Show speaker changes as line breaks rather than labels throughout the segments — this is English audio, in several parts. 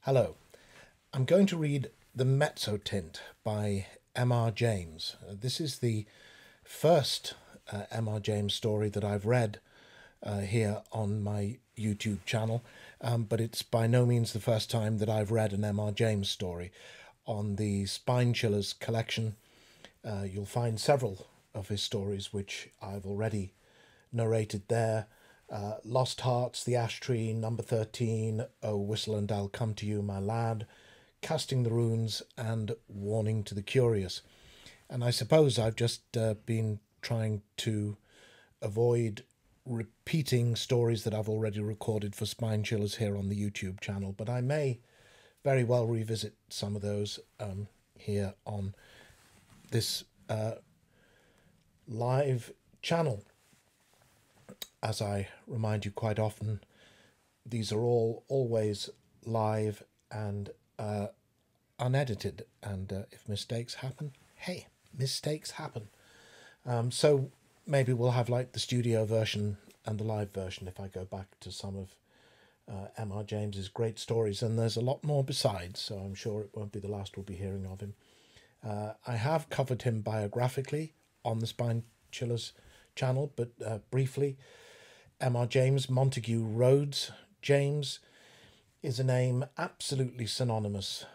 Hello. I'm going to read The Mezzotint by M.R. James. This is the first M.R. James story that I've read here on my YouTube channel, but it's by no means the first time that I've read an M.R. James story. On the Spine Chillers collection, you'll find several of his stories which I've already narrated there. Lost Hearts, The Ash Tree, Number 13, Oh Whistle and I'll Come to You, My Lad, Casting the Runes, and Warning to the Curious. And I suppose I've just been trying to avoid repeating stories that I've already recorded for Spine Chillers here on the YouTube channel, but I may very well revisit some of those here on this live channel. As I remind you quite often, these are all always live and unedited, and if mistakes happen, hey, mistakes happen. So maybe we'll have like the studio version and the live version if I go back to some of M.R. James's great stories, and there's a lot more besides, so I'm sure it won't be the last we'll be hearing of him. I have covered him biographically on the Spine Chillers channel, but briefly. M.R. James, Montague Rhodes James, is a name absolutely synonymous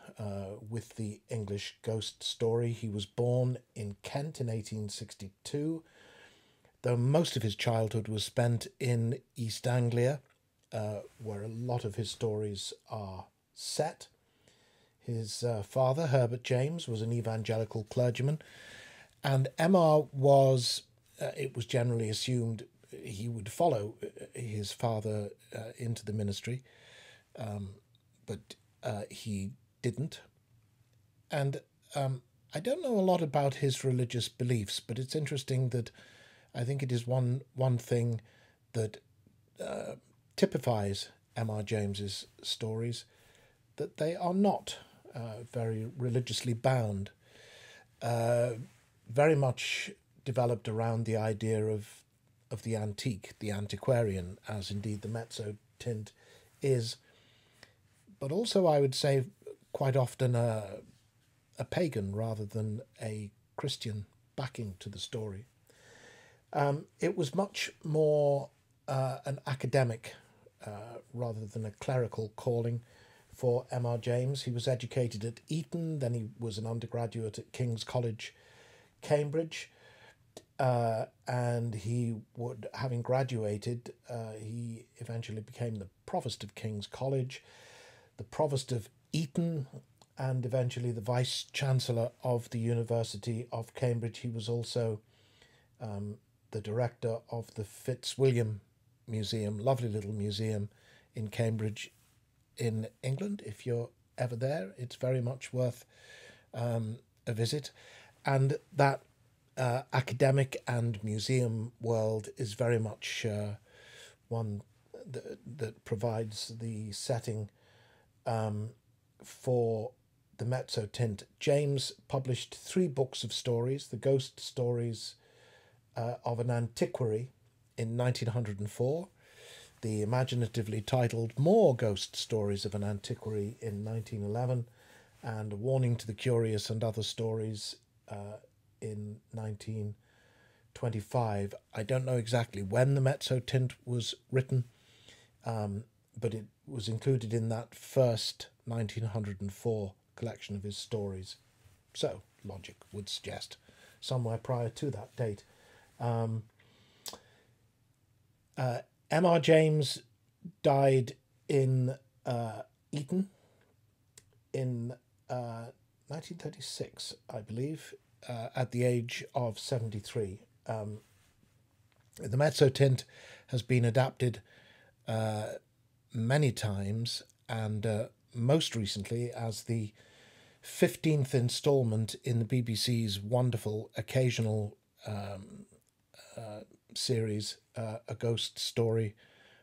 with the English ghost story. He was born in Kent in 1862, though most of his childhood was spent in East Anglia, where a lot of his stories are set. His father, Herbert James, was an evangelical clergyman, and M.R. was, it was generally assumed, he would follow his father into the ministry, but he didn't. And I don't know a lot about his religious beliefs, but it's interesting that I think it is one thing that typifies M.R. James's stories, that they are not very religiously bound, very much developed around the idea of the antique, the antiquarian, as indeed the Mezzotint is, but also I would say quite often a pagan rather than a Christian backing to the story. It was much more an academic rather than a clerical calling for M.R. James. He was educated at Eton, then he was an undergraduate at King's College, Cambridge. And he would, having graduated, he eventually became the provost of King's College, the provost of Eton, and eventually the vice-chancellor of the University of Cambridge. He was also the director of the Fitzwilliam Museum, lovely little museum in Cambridge in England. If you're ever there, it's very much worth a visit. And that academic and museum world is very much one that provides the setting for the Mezzotint. James published 3 books of stories: The Ghost Stories of an Antiquary in 1904, the imaginatively titled More Ghost Stories of an Antiquary in 1911, and Warning to the Curious and Other Stories in 1925. I don't know exactly when the Mezzotint was written, but it was included in that first 1904 collection of his stories. So, logic would suggest somewhere prior to that date. M.R. James died in Eton in 1936, I believe, at the age of 73. The Mezzotint has been adapted many times, and most recently as the 15th instalment in the BBC's wonderful occasional series, A Ghost Story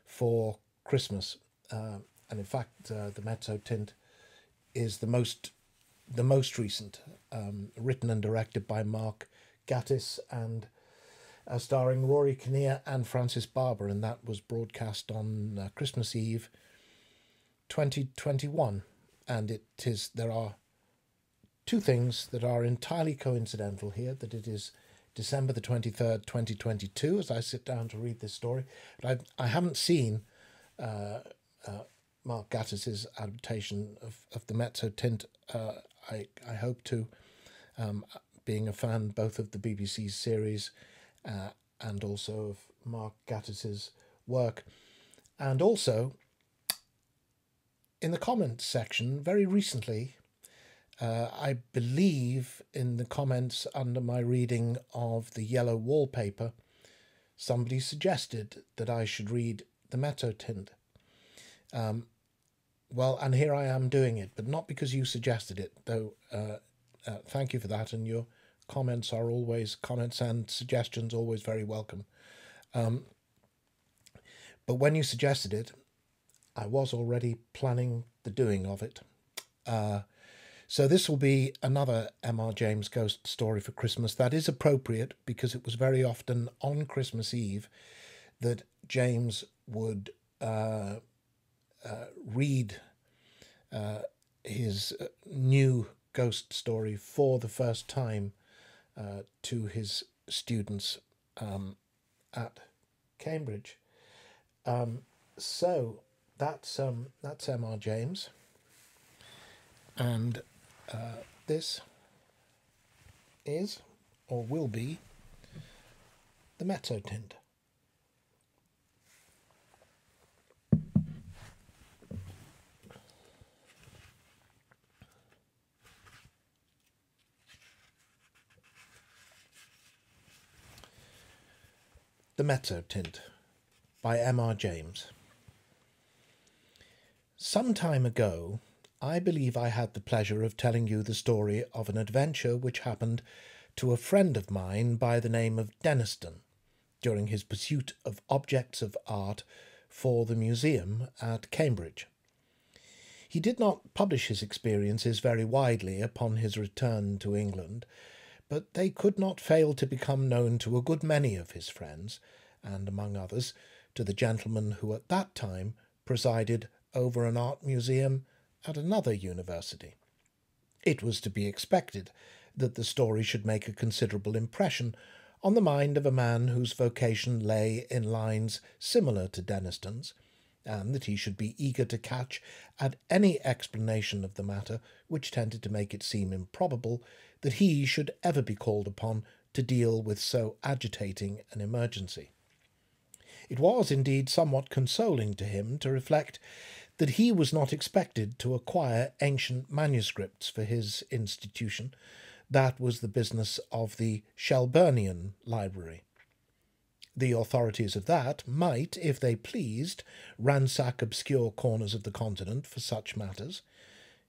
for Christmas. And in fact, the Mezzotint is the most recent, written and directed by Mark Gatiss, and starring Rory Kinnear and Francis Barber, and that was broadcast on Christmas Eve 2021. and there are two things that are entirely coincidental here, that it is December the 23rd, 2022, as I sit down to read this story. But I haven't seen Mark Gattis's adaptation of the Mezzotint. I hope to, being a fan both of the BBC series and also of Mark Gattis's work. And also, in the comments section, very recently, I believe in the comments under my reading of the Yellow Wallpaper, somebody suggested that I should read the Mezzotint. Well, and here I am doing it, but not because you suggested it, though thank you for that, and your comments and suggestions always very welcome. But when you suggested it, I was already planning the doing of it. So this will be another M.R. James ghost story for Christmas. That is appropriate because it was very often on Christmas Eve that James would read his new ghost story for the first time to his students at Cambridge. So that's M.R. James, and this is, or will be, the Mezzotint. The Mezzotint by M.R. James. Some time ago, I believe I had the pleasure of telling you the story of an adventure which happened to a friend of mine by the name of Denniston during his pursuit of objects of art for the museum at Cambridge. He did not publish his experiences very widely upon his return to England, but they could not fail to become known to a good many of his friends, and, among others, to the gentleman who at that time presided over an art museum at another university. It was to be expected that the story should make a considerable impression on the mind of a man whose vocation lay in lines similar to Denniston's, and that he should be eager to catch at any explanation of the matter which tended to make it seem improbable that he should ever be called upon to deal with so agitating an emergency. It was indeed somewhat consoling to him to reflect that he was not expected to acquire ancient manuscripts for his institution. That was the business of the Shelburnian Library. The authorities of that might, if they pleased, ransack obscure corners of the continent for such matters.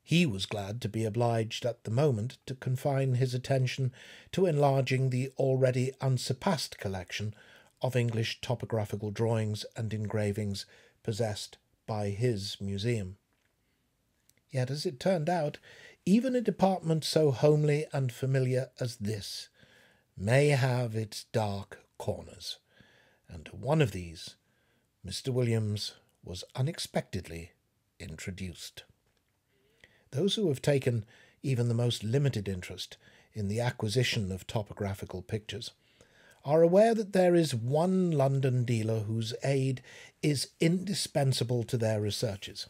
He was glad to be obliged at the moment to confine his attention to enlarging the already unsurpassed collection of English topographical drawings and engravings possessed by his museum. Yet, as it turned out, even a department so homely and familiar as this may have its dark corners, and to one of these Mr. Williams was unexpectedly introduced. Those who have taken even the most limited interest in the acquisition of topographical pictures are aware that there is one London dealer whose aid is indispensable to their researches.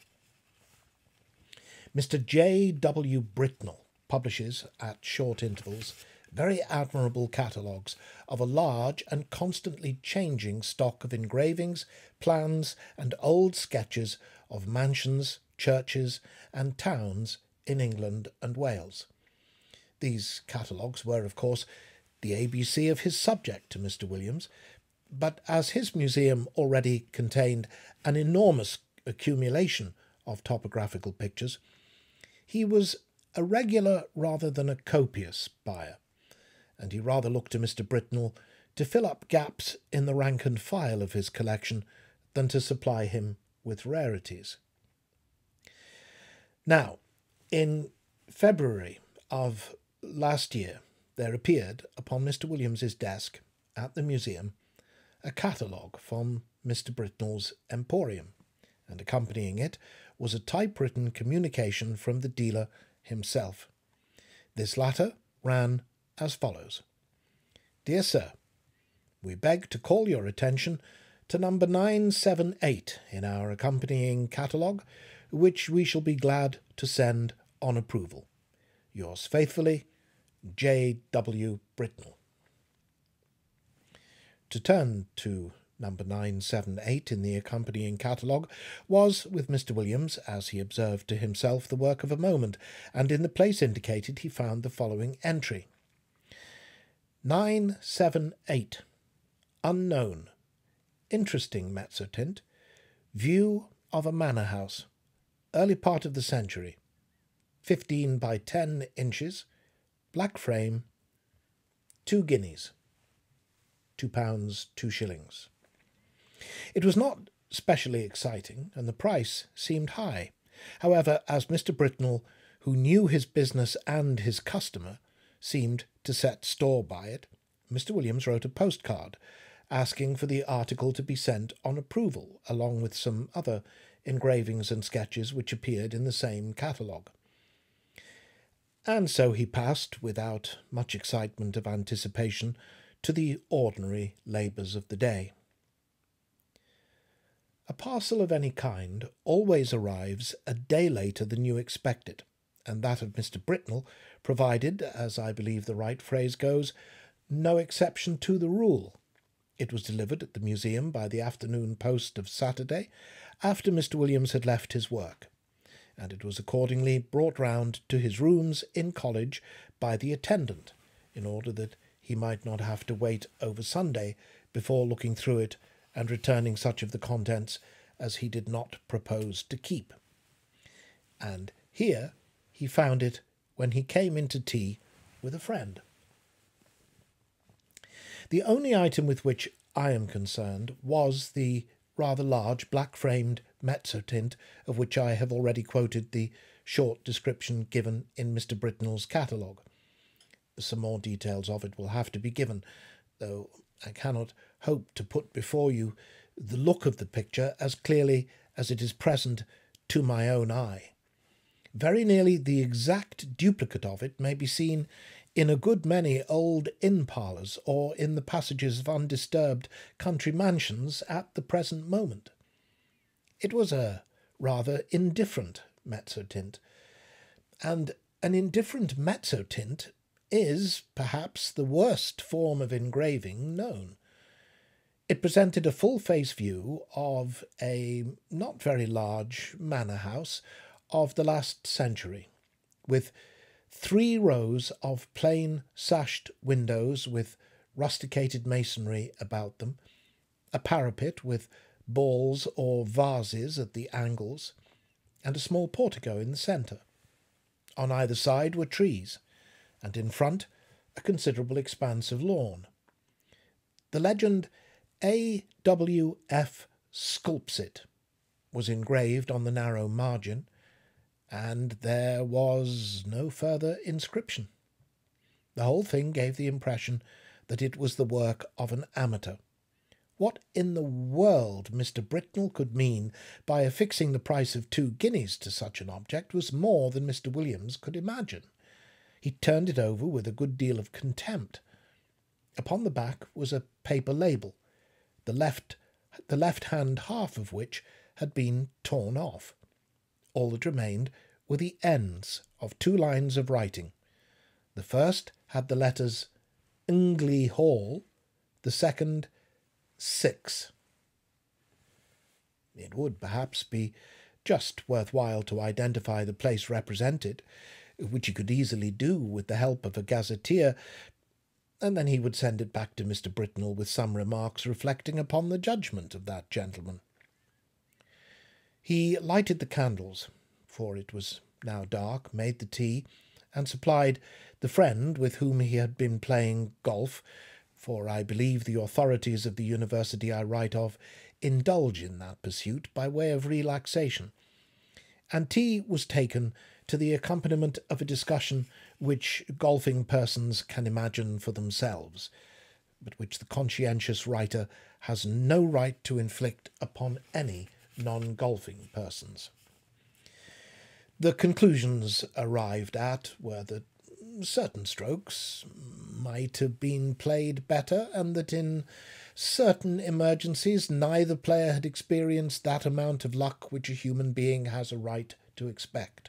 Mr. J. W. Britnell publishes, at short intervals, very admirable catalogues of a large and constantly changing stock of engravings, plans, and old sketches of mansions, churches, and towns in England and Wales. These catalogues were, of course, the ABC of his subject to Mr. Williams, but as his museum already contained an enormous accumulation of topographical pictures, he was a regular rather than a copious buyer, and he rather looked to Mr. Britnell to fill up gaps in the rank and file of his collection than to supply him with rarities. Now, in February of last year, there appeared upon Mr. Williams's desk at the museum a catalogue from Mr. Britnell's emporium, and accompanying it was a typewritten communication from the dealer himself. This latter ran as follows. Dear Sir, we beg to call your attention to number 978 in our accompanying catalogue, which we shall be glad to send on approval. Yours faithfully, J. W. Britnell. To turn to number 978 in the accompanying catalogue was, with Mr. Williams, as he observed to himself, the work of a moment, and in the place indicated he found the following entry. 978. Unknown. Interesting mezzotint. View of a manor house. Early part of the century. 15 by 10 inches. Black frame. 2 guineas. £2, 2 shillings. It was not specially exciting, and the price seemed high. However, as Mr. Britnell, who knew his business and his customer, seemed to set store by it, Mr. Williams wrote a postcard asking for the article to be sent on approval, along with some other engravings and sketches which appeared in the same catalogue. And so he passed, without much excitement of anticipation, to the ordinary labours of the day. A parcel of any kind always arrives a day later than you expect it, and that of Mr. Britnell provided, as I believe the right phrase goes, no exception to the rule. It was delivered at the museum by the afternoon post of Saturday, after Mr. Williams had left his work, and it was accordingly brought round to his rooms in college by the attendant, in order that he might not have to wait over Sunday before looking through it and returning such of the contents as he did not propose to keep. And here he found it when he came into tea with a friend. The only item with which I am concerned was the rather large black-framed mezzotint of which I have already quoted the short description given in Mr. Britnell's catalogue. Some more details of it will have to be given, though I cannot hope to put before you the look of the picture as clearly as it is present to my own eye. Very nearly the exact duplicate of it may be seen in a good many old inn parlours or in the passages of undisturbed country mansions at the present moment. It was a rather indifferent mezzotint, and an indifferent mezzotint is, perhaps, the worst form of engraving known. It presented a full-face view of a not very large manor house of the last century, with 3 rows of plain sashed windows with rusticated masonry about them, a parapet with balls or vases at the angles, and a small portico in the centre. On either side were trees, and in front a considerable expanse of lawn. The legend A.W.F. Sculpsit was engraved on the narrow margin, and there was no further inscription. The whole thing gave the impression that it was the work of an amateur. What in the world Mr. Britnell could mean by affixing the price of 2 guineas to such an object was more than Mr. Williams could imagine. He turned it over with a good deal of contempt. Upon the back was a paper label, the left-hand half of which had been torn off. All that remained were the ends of 2 lines of writing. The first had the letters Ingley Hall, the second 6. It would perhaps be just worthwhile to identify the place represented, which he could easily do with the help of a gazetteer, and then he would send it back to Mr. Britnell with some remarks reflecting upon the judgment of that gentleman. He lighted the candles, for it was now dark, made the tea, and supplied the friend with whom he had been playing golf, for I believe the authorities of the university I write of indulge in that pursuit by way of relaxation, and tea was taken to the accompaniment of a discussion which golfing persons can imagine for themselves, but which the conscientious writer has no right to inflict upon any non-golfing persons. The conclusions arrived at were that certain strokes might have been played better, and that in certain emergencies neither player had experienced that amount of luck which a human being has a right to expect.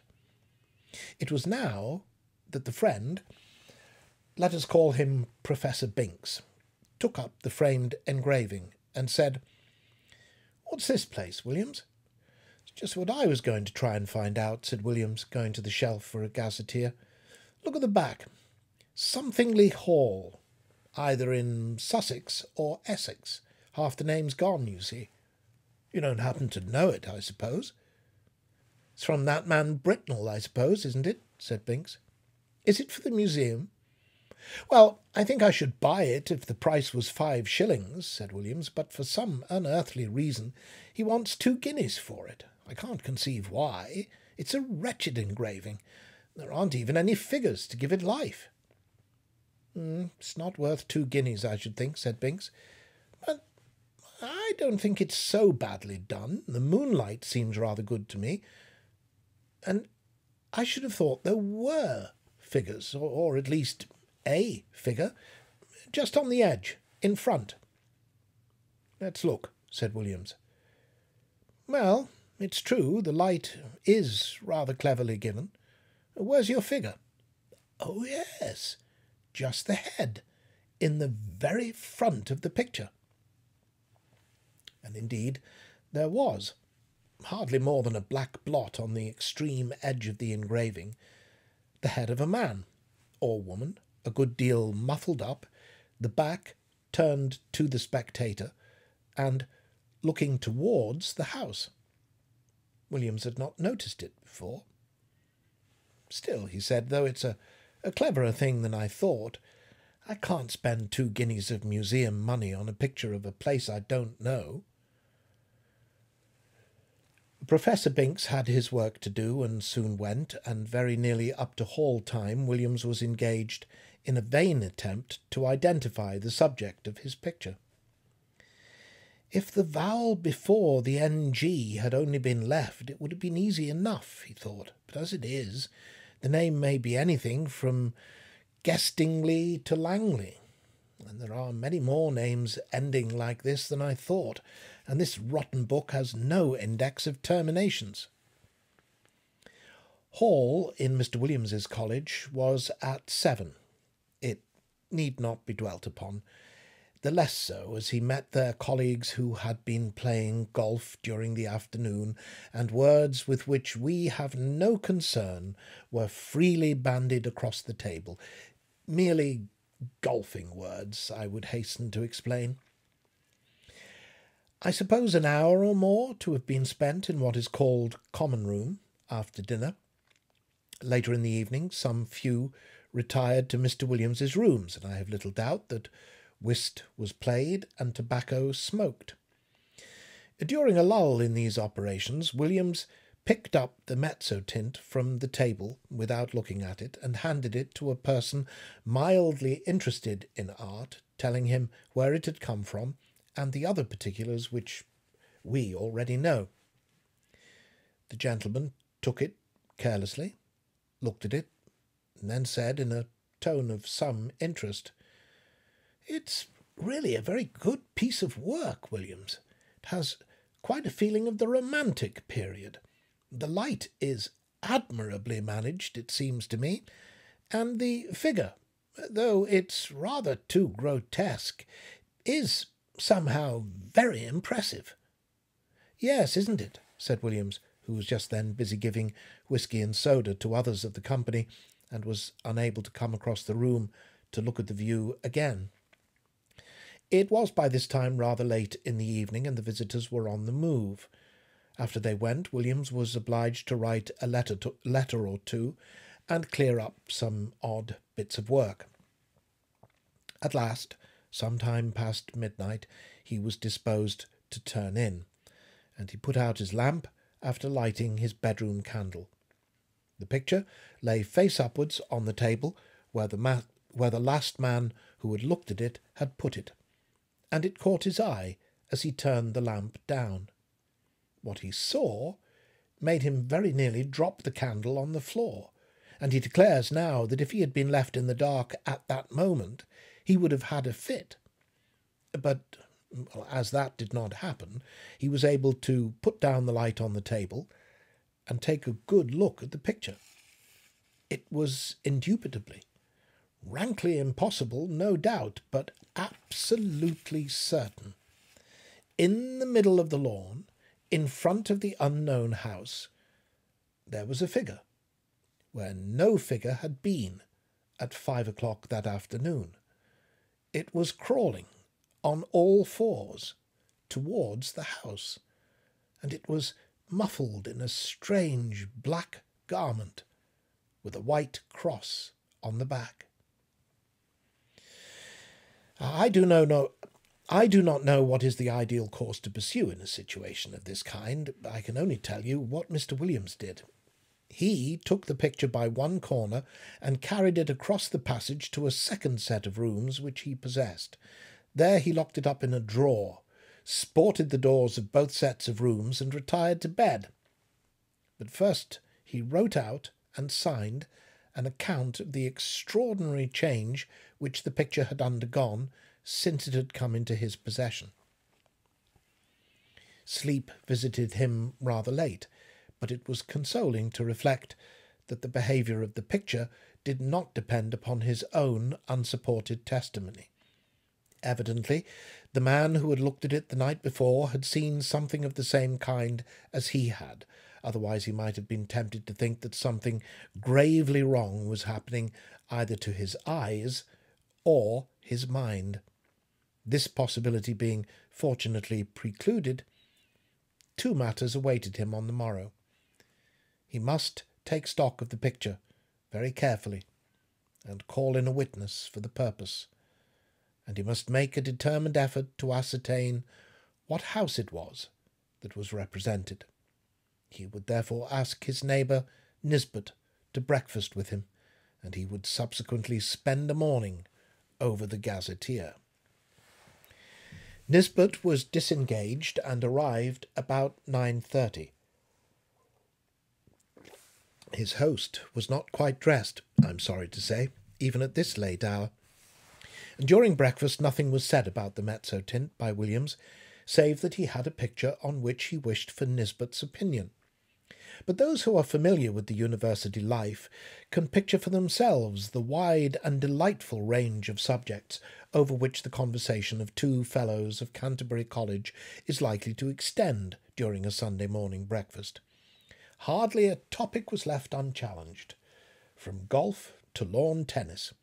It was now that the friend, let us call him Professor Binks, took up the framed engraving and said, "What's this place, Williams?" "It's just what I was going to try and find out," said Williams, going to the shelf for a gazetteer. "Look at the back. Somethingly Hall, either in Sussex or Essex. Half the name's gone, you see. You don't happen to know it, I suppose?" "It's from that man Britnell, I suppose, isn't it?" said Binks. "Is it for the museum?" "Well, I think I should buy it if the price was 5 shillings, said Williams, "but for some unearthly reason he wants 2 guineas for it. I can't conceive why. It's a wretched engraving. There aren't even any figures to give it life." "It's not worth 2 guineas, I should think," said Binks. "But I don't think it's so badly done. The moonlight seems rather good to me. And I should have thought there were figures, or at least a figure, just on the edge, in front." "Let's look," said Williams. "Well, it's true, the light is rather cleverly given. Where's your figure?" "Oh, yes, just the head, in the very front of the picture." And indeed there was, hardly more than a black blot on the extreme edge of the engraving, the head of a man, or woman, a good deal muffled up, the back turned to the spectator, and looking towards the house. Williams had not noticed it before. "Still," he said, "though it's a cleverer thing than I thought, I can't spend 2 guineas of museum money on a picture of a place I don't know." Professor Binks had his work to do and soon went, and very nearly up to Hall time Williams was engaged in a vain attempt to identify the subject of his picture. If the vowel before the NG had only been left, it would have been easy enough, he thought, but as it is, the name may be anything from Guestingley to Langley, and there are many more names ending like this than I thought, and this rotten book has no index of terminations. Hall in Mr. Williams's college was at 7. It need not be dwelt upon, the less so as he met their colleagues who had been playing golf during the afternoon, and words with which we have no concern were freely bandied across the table. Merely golfing words, I would hasten to explain. I suppose an hour or more to have been spent in what is called common room after dinner. Later in the evening some few retired to Mr. Williams's rooms, and I have little doubt that whist was played and tobacco smoked. During a lull in these operations, Williams picked up the Mezzotint from the table without looking at it, and handed it to a person mildly interested in art, telling him where it had come from, and the other particulars which we already know. The gentleman took it carelessly, looked at it, and then said in a tone of some interest, "It's really a very good piece of work, Williams. It has quite a feeling of the romantic period. The light is admirably managed, it seems to me, and the figure, though it's rather too grotesque, is somehow very impressive." "Yes, isn't it?" said Williams, who was just then busy giving whisky and soda to others of the company, and was unable to come across the room to look at the view again. It was by this time rather late in the evening, and the visitors were on the move. After they went, Williams was obliged to write a letter or two, and clear up some odd bits of work. At last, some time past midnight, he was disposed to turn in, and he put out his lamp after lighting his bedroom candle. The picture lay face upwards on the table where the last man who had looked at it had put it, and it caught his eye as he turned the lamp down. What he saw made him very nearly drop the candle on the floor, and he declares now that if he had been left in the dark at that moment, he would have had a fit. But well, as that did not happen, he was able to put down the light on the table and take a good look at the picture. It was indubitably, rankly impossible, no doubt, but absolutely certain. In the middle of the lawn, in front of the unknown house, there was a figure, where no figure had been at 5 o'clock that afternoon. It was crawling on all fours towards the house, and it was muffled in a strange black garment with a white cross on the back. I do not know what is the ideal course to pursue in a situation of this kind. I can only tell you what Mr. Williams did. He took the picture by one corner and carried it across the passage to a second set of rooms which he possessed. There he locked it up in a drawer, sported the doors of both sets of rooms, and retired to bed. But first he wrote out and signed an account of the extraordinary change which the picture had undergone since it had come into his possession. Sleep visited him rather late, but it was consoling to reflect that the behaviour of the picture did not depend upon his own unsupported testimony. Evidently, the man who had looked at it the night before had seen something of the same kind as he had, otherwise he might have been tempted to think that something gravely wrong was happening either to his eyes or his mind. This possibility being fortunately precluded, two matters awaited him on the morrow. He must take stock of the picture very carefully, and call in a witness for the purpose, and he must make a determined effort to ascertain what house it was that was represented. He would therefore ask his neighbour Nisbet to breakfast with him, and he would subsequently spend a morning over the gazetteer. Nisbet was disengaged and arrived about 9:30. His host was not quite dressed, I'm sorry to say, even at this late hour. During breakfast nothing was said about the Mezzotint by Williams, save that he had a picture on which he wished for Nisbet's opinion. But those who are familiar with the university life can picture for themselves the wide and delightful range of subjects over which the conversation of two fellows of Canterbury College is likely to extend during a Sunday morning breakfast. Hardly a topic was left unchallenged, from golf to lawn tennis.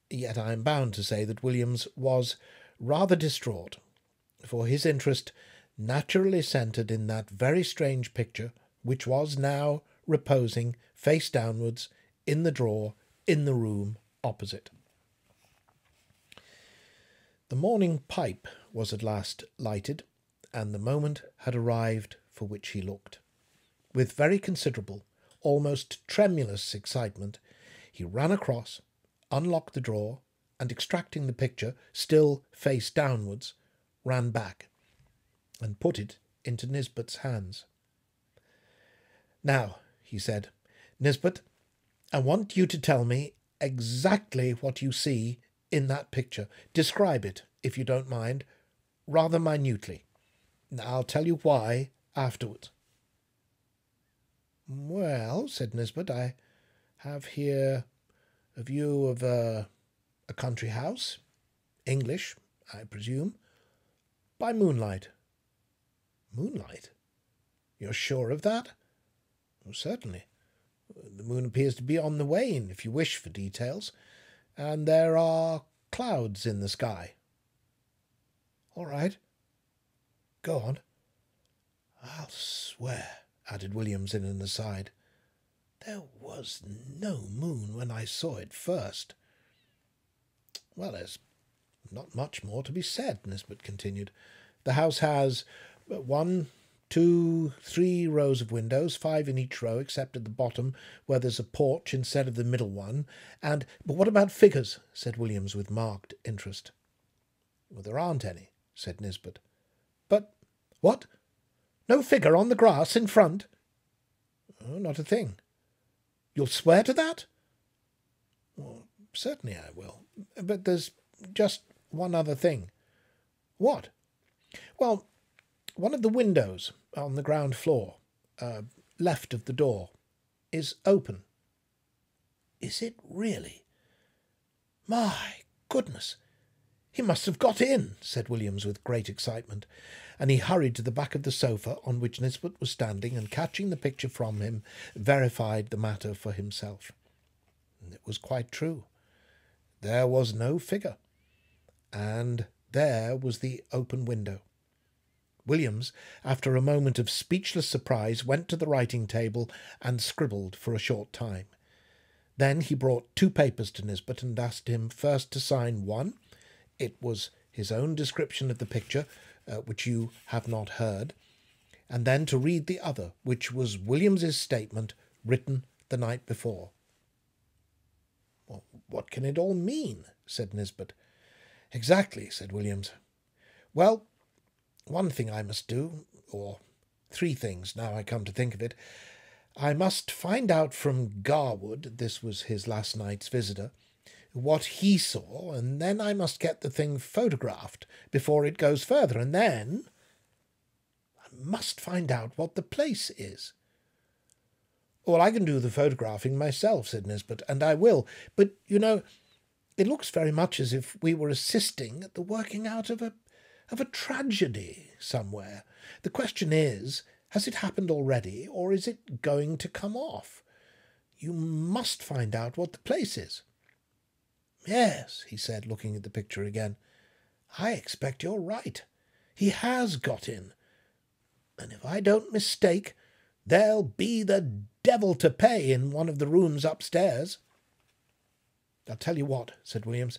Yet I am bound to say that Williams was rather distraught, for his interest naturally centred in that very strange picture which was now reposing face downwards in the drawer in the room opposite. The morning pipe was at last lighted, and the moment had arrived for which he looked. With very considerable, almost tremulous excitement, he ran across, unlocked the drawer, and extracting the picture, still face downwards, ran back, and put it into Nisbet's hands. "Now," he said, "Nisbet, I want you to tell me exactly what you see in that picture. Describe it, if you don't mind, rather minutely. I'll tell you why afterwards." "Well," said Nisbet, "I have here a view of a country house, English, I presume, by moonlight." "Moonlight? You're sure of that?" "Oh, certainly. The moon appears to be on the wane, if you wish for details, and there are clouds in the sky." "All right. Go on." "I'll swear," added Williams in an aside, "there was no moon when I saw it first." "Well, there's not much more to be said," Nisbet continued. "The house has 1, 2, 3 rows of windows, 5 in each row, except at the bottom, where there's a porch instead of the middle one, and—" "But what about figures?" said Williams with marked interest. "Well, there aren't any," said Nisbet. "But what? No figure on the grass in front?" Oh, not a thing. You'll swear to that? Well, certainly I will. But there's just one other thing. What? Well, one of the windows on the ground floor, left of the door, is open. Is it really? My goodness! He must have got in, said Williams with great excitement, and he hurried to the back of the sofa on which Nisbet was standing, and catching the picture from him, verified the matter for himself. It was quite true. There was no figure, and there was the open window. Williams, after a moment of speechless surprise, went to the writing-table and scribbled for a short time. Then he brought 2 papers to Nisbet and asked him first to sign one. It was his own description of the picture, which you have not heard, and then to read the other, which was Williams's statement written the night before. Well, what can it all mean? Said Nisbet. Exactly, said Williams. Well, one thing I must do, or 3 things now I come to think of it. I must find out from Garwood, this was his last night's visitor, what he saw, and then I must get the thing photographed before it goes further, and then I must find out what the place is. Well, I can do the photographing myself, said Nisbet, and I will, but, you know, it looks very much as if we were assisting at the working out of a tragedy somewhere. The question is, has it happened already, or is it going to come off? You must find out what the place is. Yes, he said, looking at the picture again. I expect you're right. He has got in. And if I don't mistake, there'll be the devil to pay in one of the rooms upstairs. I'll tell you what, said Williams.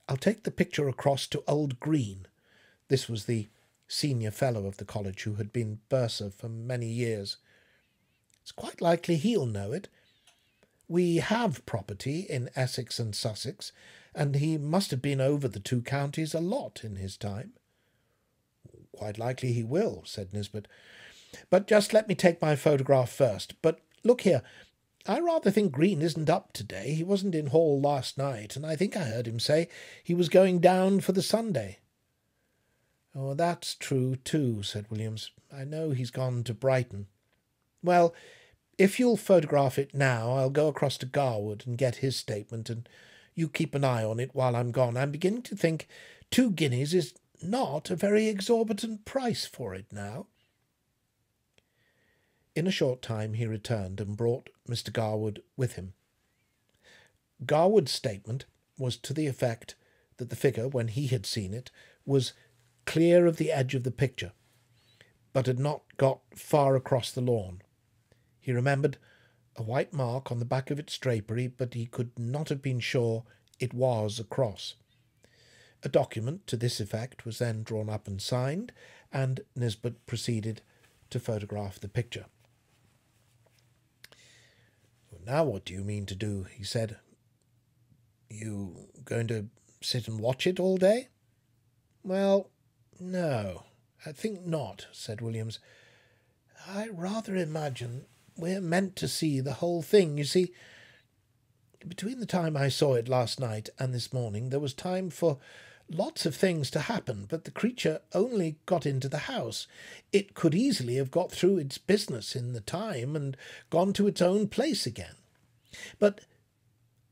I'll take the picture across to old Green. This was the senior fellow of the college who had been bursar for many years. It's quite likely he'll know it. We have property in Essex and Sussex, and he must have been over the 2 counties a lot in his time. Quite likely he will, said Nisbet. But just let me take my photograph first. But look here, I rather think Green isn't up today. He wasn't in hall last night, and I think I heard him say he was going down for the Sunday. Oh, that's true too, said Williams. I know he's gone to Brighton. Well, if you'll photograph it now, I'll go across to Garwood and get his statement, and you keep an eye on it while I'm gone. I'm beginning to think 2 guineas is not a very exorbitant price for it now. In a short time he returned and brought Mr. Garwood with him. Garwood's statement was to the effect that the figure, when he had seen it, was clear of the edge of the picture, but had not got far across the lawn. He remembered a white mark on the back of its drapery, but he could not have been sure it was a cross. A document to this effect was then drawn up and signed, and Nisbet proceeded to photograph the picture. Now what do you mean to do? He said. You going to sit and watch it all day? Well, no, I think not, said Williams. I rather imagine we're meant to see the whole thing. You see, between the time I saw it last night and this morning, there was time for lots of things to happen, but the creature only got into the house. It could easily have got through its business in the time and gone to its own place again. But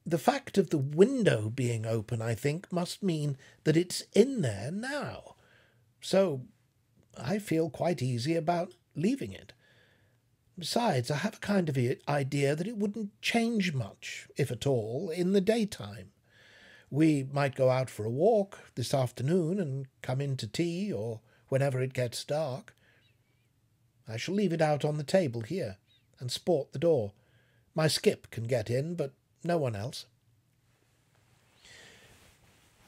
the fact of the window being open, I think, must mean that it's in there now. So I feel quite easy about leaving it. Besides, I have a kind of idea that it wouldn't change much, if at all, in the daytime. We might go out for a walk this afternoon and come in to tea, or whenever it gets dark. I shall leave it out on the table here, and sport the door. My skip can get in, but no one else.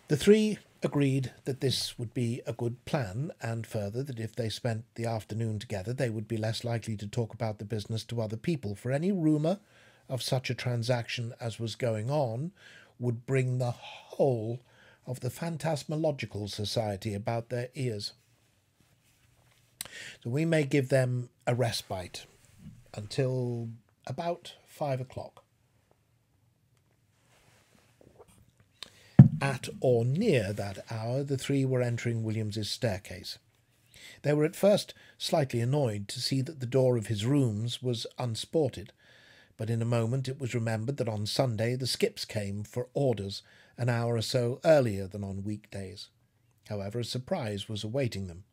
The 3 agreed that this would be a good plan, and further that if they spent the afternoon together they would be less likely to talk about the business to other people, for any rumour of such a transaction as was going on would bring the whole of the phantasmalogical society about their ears. So we may give them a respite until about 5 o'clock. At or near that hour, the three were entering Williams's staircase. They were at first slightly annoyed to see that the door of his rooms was unsported, but in a moment it was remembered that on Sunday the skips came for orders an hour or so earlier than on weekdays. However, a surprise was awaiting them.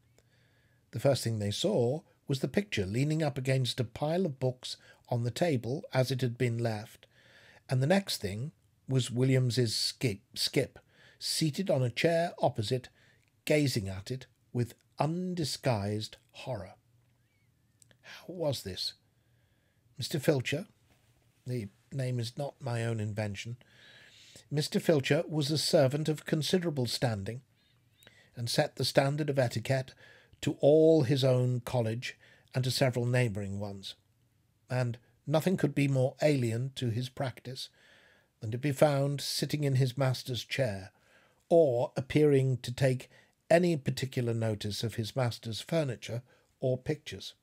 The first thing they saw was the picture leaning up against a pile of books on the table as it had been left, and the next thing was Williams's skip, seated on a chair opposite, gazing at it with undisguised horror. How was this? Mr. Filcher, the name is not my own invention, Mr. Filcher was a servant of considerable standing, and set the standard of etiquette to all his own college and to several neighbouring ones, and nothing could be more alien to his practice than to be found sitting in his master's chair, or appearing to take any particular notice of his master's furniture or pictures.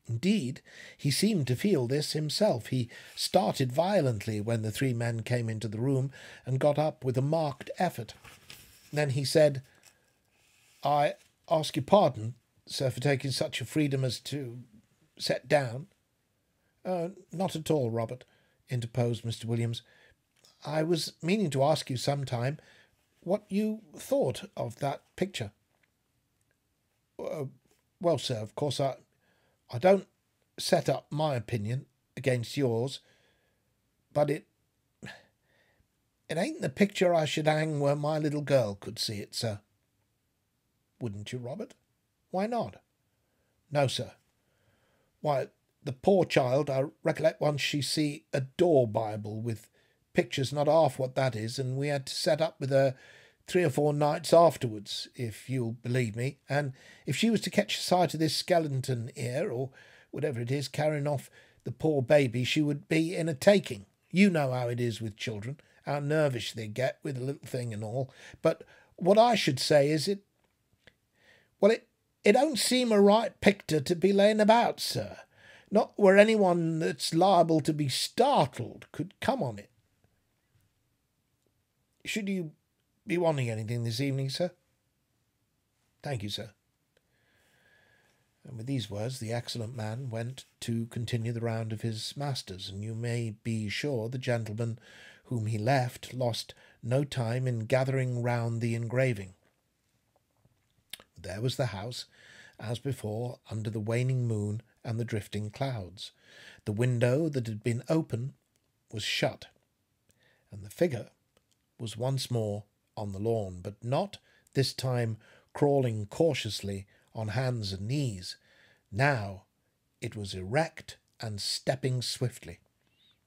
Indeed, he seemed to feel this himself. He started violently when the three men came into the room, and got up with a marked effort. Then he said, "I ask your pardon, sir, for taking such a freedom as to set down." "Not at all, Robert," interposed Mr. Williams. "I was meaning to ask you some time what you thought of that picture." "Well, sir, of course I don't set up my opinion against yours, but it ain't the picture I should hang where my little girl could see it, sir." "Wouldn't you, Robert?" "Why not?" "No, sir. Why, the poor child, I recollect once she see a door Bible with pictures not half what that is, and we had to set up with her 3 or 4 nights afterwards, if you'll believe me, and if she was to catch sight of this skeleton here, or whatever it is, carrying off the poor baby, she would be in a taking. You know how it is with children, how nervous they get with a little thing and all. But what I should say is it don't seem a right picture to be laying about, sir, not where anyone that's liable to be startled could come on it. Should you be wanting anything this evening, sir?" "Thank you, sir." And with these words the excellent man went to continue the round of his masters, and you may be sure the gentleman whom he left lost no time in gathering round the engraving. There was the house, as before, under the waning moon and the drifting clouds. The window that had been open was shut, and the figure was once more on the lawn, but not this time crawling cautiously on hands and knees. Now it was erect and stepping swiftly,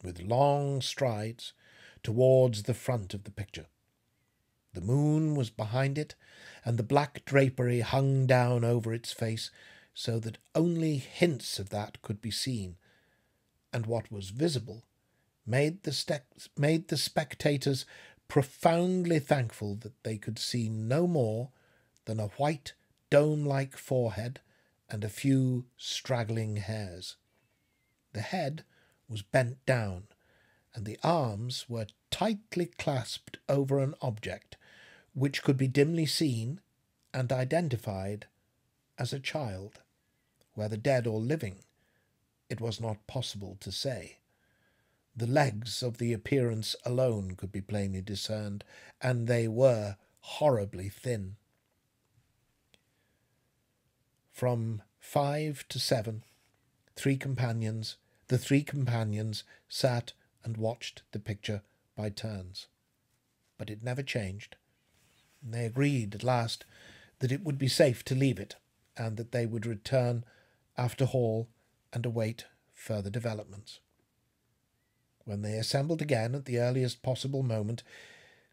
with long strides, towards the front of the picture. The moon was behind it, and the black drapery hung down over its face, so that only hints of that could be seen, and what was visible made the spectators profoundly thankful that they could see no more than a white dome-like forehead and a few straggling hairs. The head was bent down, and the arms were tightly clasped over an object which could be dimly seen and identified as a child. Whether dead or living, it was not possible to say. The legs of the appearance alone could be plainly discerned, and they were horribly thin. From 5 to 7, the three companions sat and watched the picture by turns. But it never changed. They agreed at last that it would be safe to leave it, and that they would return after hall and await further developments. When they assembled again at the earliest possible moment,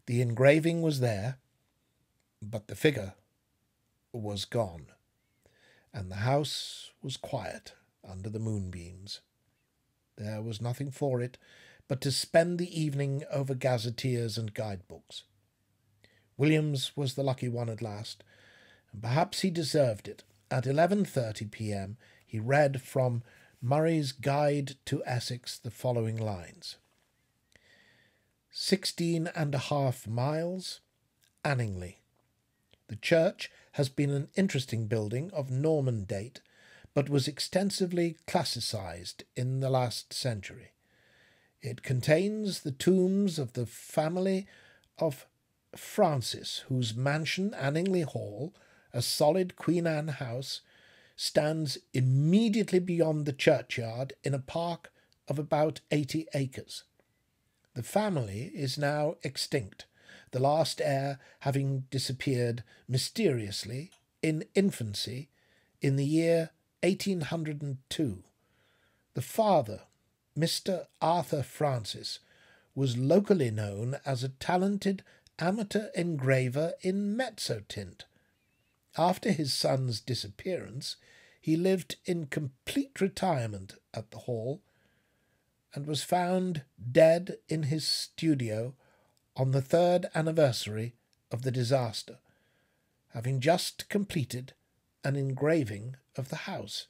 the engraving was there, but the figure was gone, and the house was quiet under the moonbeams. There was nothing for it but to spend the evening over gazetteers and guidebooks. Williams was the lucky one at last, and perhaps he deserved it. At 11:30 p.m. he read from Murray's Guide to Essex the following lines: 16.5 miles, Anningley. The church has been an interesting building of Norman date, but was extensively classicised in the last century. It contains the tombs of the family of Francis, whose mansion, Anningley Hall, a solid Queen Anne house, stands immediately beyond the churchyard in a park of about 80 acres. The family is now extinct, the last heir having disappeared mysteriously in infancy in the year 1802. The father, Mr. Arthur Francis, was locally known as a talented amateur engraver in Mezzotint. After his son's disappearance, he lived in complete retirement at the Hall, and was found dead in his studio on the 3rd anniversary of the disaster, having just completed an engraving of the house,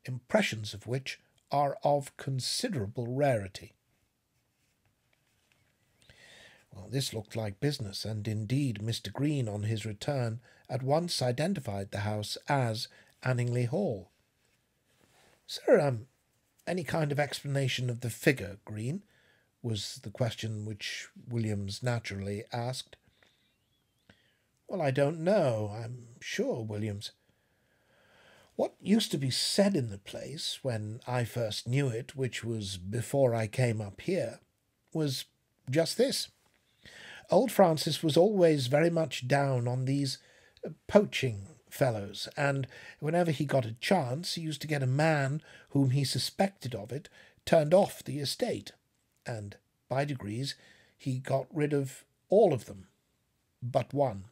impressions of which are of considerable rarity. Well, this looked like business, and indeed Mr. Green, on his return, at once identified the house as Anningley Hall. "Is there any kind of explanation of the figure, Green?" was the question which Williams naturally asked. "Well, I don't know, I'm sure, Williams. What used to be said in the place, when I first knew it, which was before I came up here, was just this. Old Francis was always very much down on these poaching fellows, and whenever he got a chance he used to get a man whom he suspected of it turned off the estate, and by degrees he got rid of all of them but one.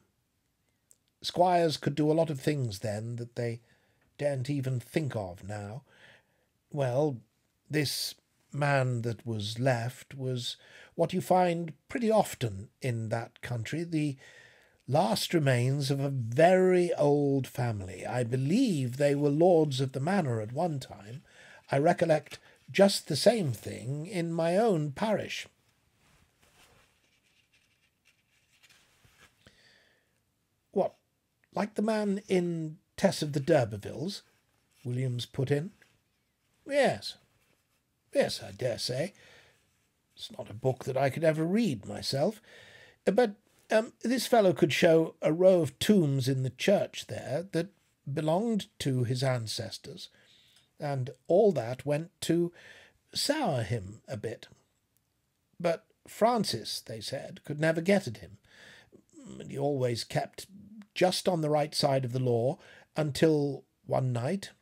Squires could do a lot of things then that they daren't even think of now. Well, this man that was left was what you find pretty often in that country, the last remains of a very old family. I believe they were lords of the manor at one time. I recollect just the same thing in my own parish." "What, like the man in Tess of the d'Urbervilles?" Williams put in. Yes, I dare say. It's not a book that I could ever read myself. But this fellow could show a row of tombs in the church there that belonged to his ancestors, and all that went to sour him a bit. But Francis, they said, could never get at him, and he always kept just on the right side of the law until one night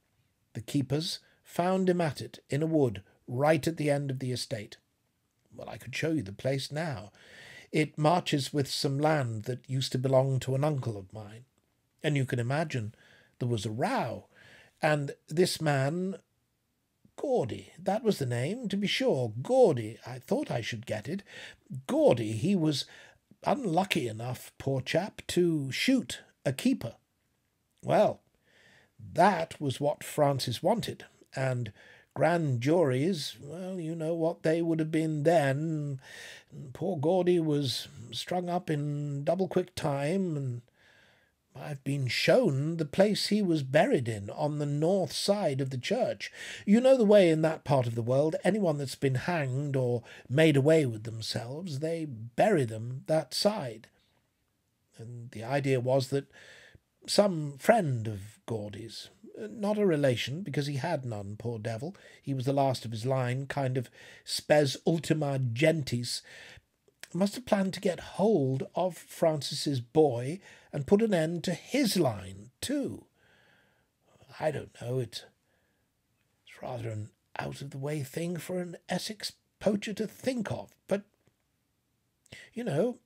the keepers found him at it in a wood right at the end of the estate. Well, I could show you the place now. It marches with some land that used to belong to an uncle of mine, and you can imagine there was a row, and this man, Gaudy, that was the name, to be sure, Gaudy, I thought I should get it. Gaudy, he was unlucky enough, poor chap, to shoot a keeper. Well, that was what Francis wanted, and grand juries, well, you know what they would have been then. Poor Gaudy was strung up in double-quick time, and I've been shown the place he was buried in, on the north side of the church. You know the way in that part of the world, anyone that's been hanged or made away with themselves, they bury them that side. And the idea was that some friend of Gaudy's, not a relation, because he had none, poor devil, he was the last of his line, kind of spes ultima gentes, must have planned to get hold of Francis's boy and put an end to his line too. I don't know, it's rather an out-of-the-way thing for an Essex poacher to think of, but, you know,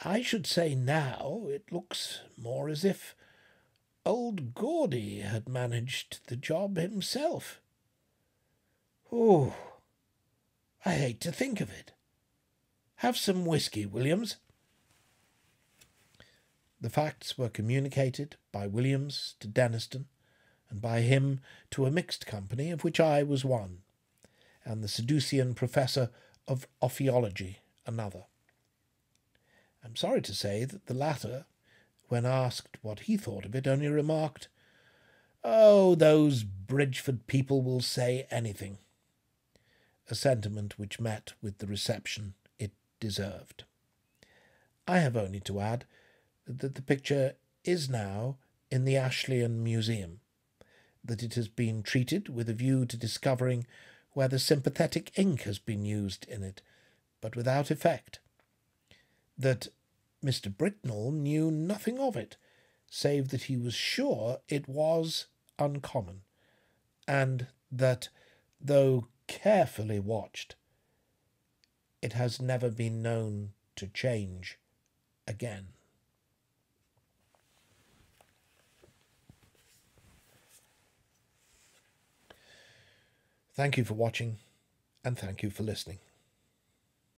I should say now it looks more as if old Gaudy had managed the job himself. Oh, I hate to think of it. Have some whisky, Williams." The facts were communicated by Williams to Denniston, and by him to a mixed company, of which I was one, and the Seducian professor of ophiology another. I'm sorry to say that the latter, when asked what he thought of it, only remarked, "Oh, those Bridgeford people will say anything," a sentiment which met with the reception it deserved. I have only to add that the picture is now in the Ashleyan Museum, that it has been treated with a view to discovering whether sympathetic ink has been used in it, but without effect, that Mr. Bricknell knew nothing of it, save that he was sure it was uncommon, and that, though carefully watched, it has never been known to change again. Thank you for watching, and thank you for listening.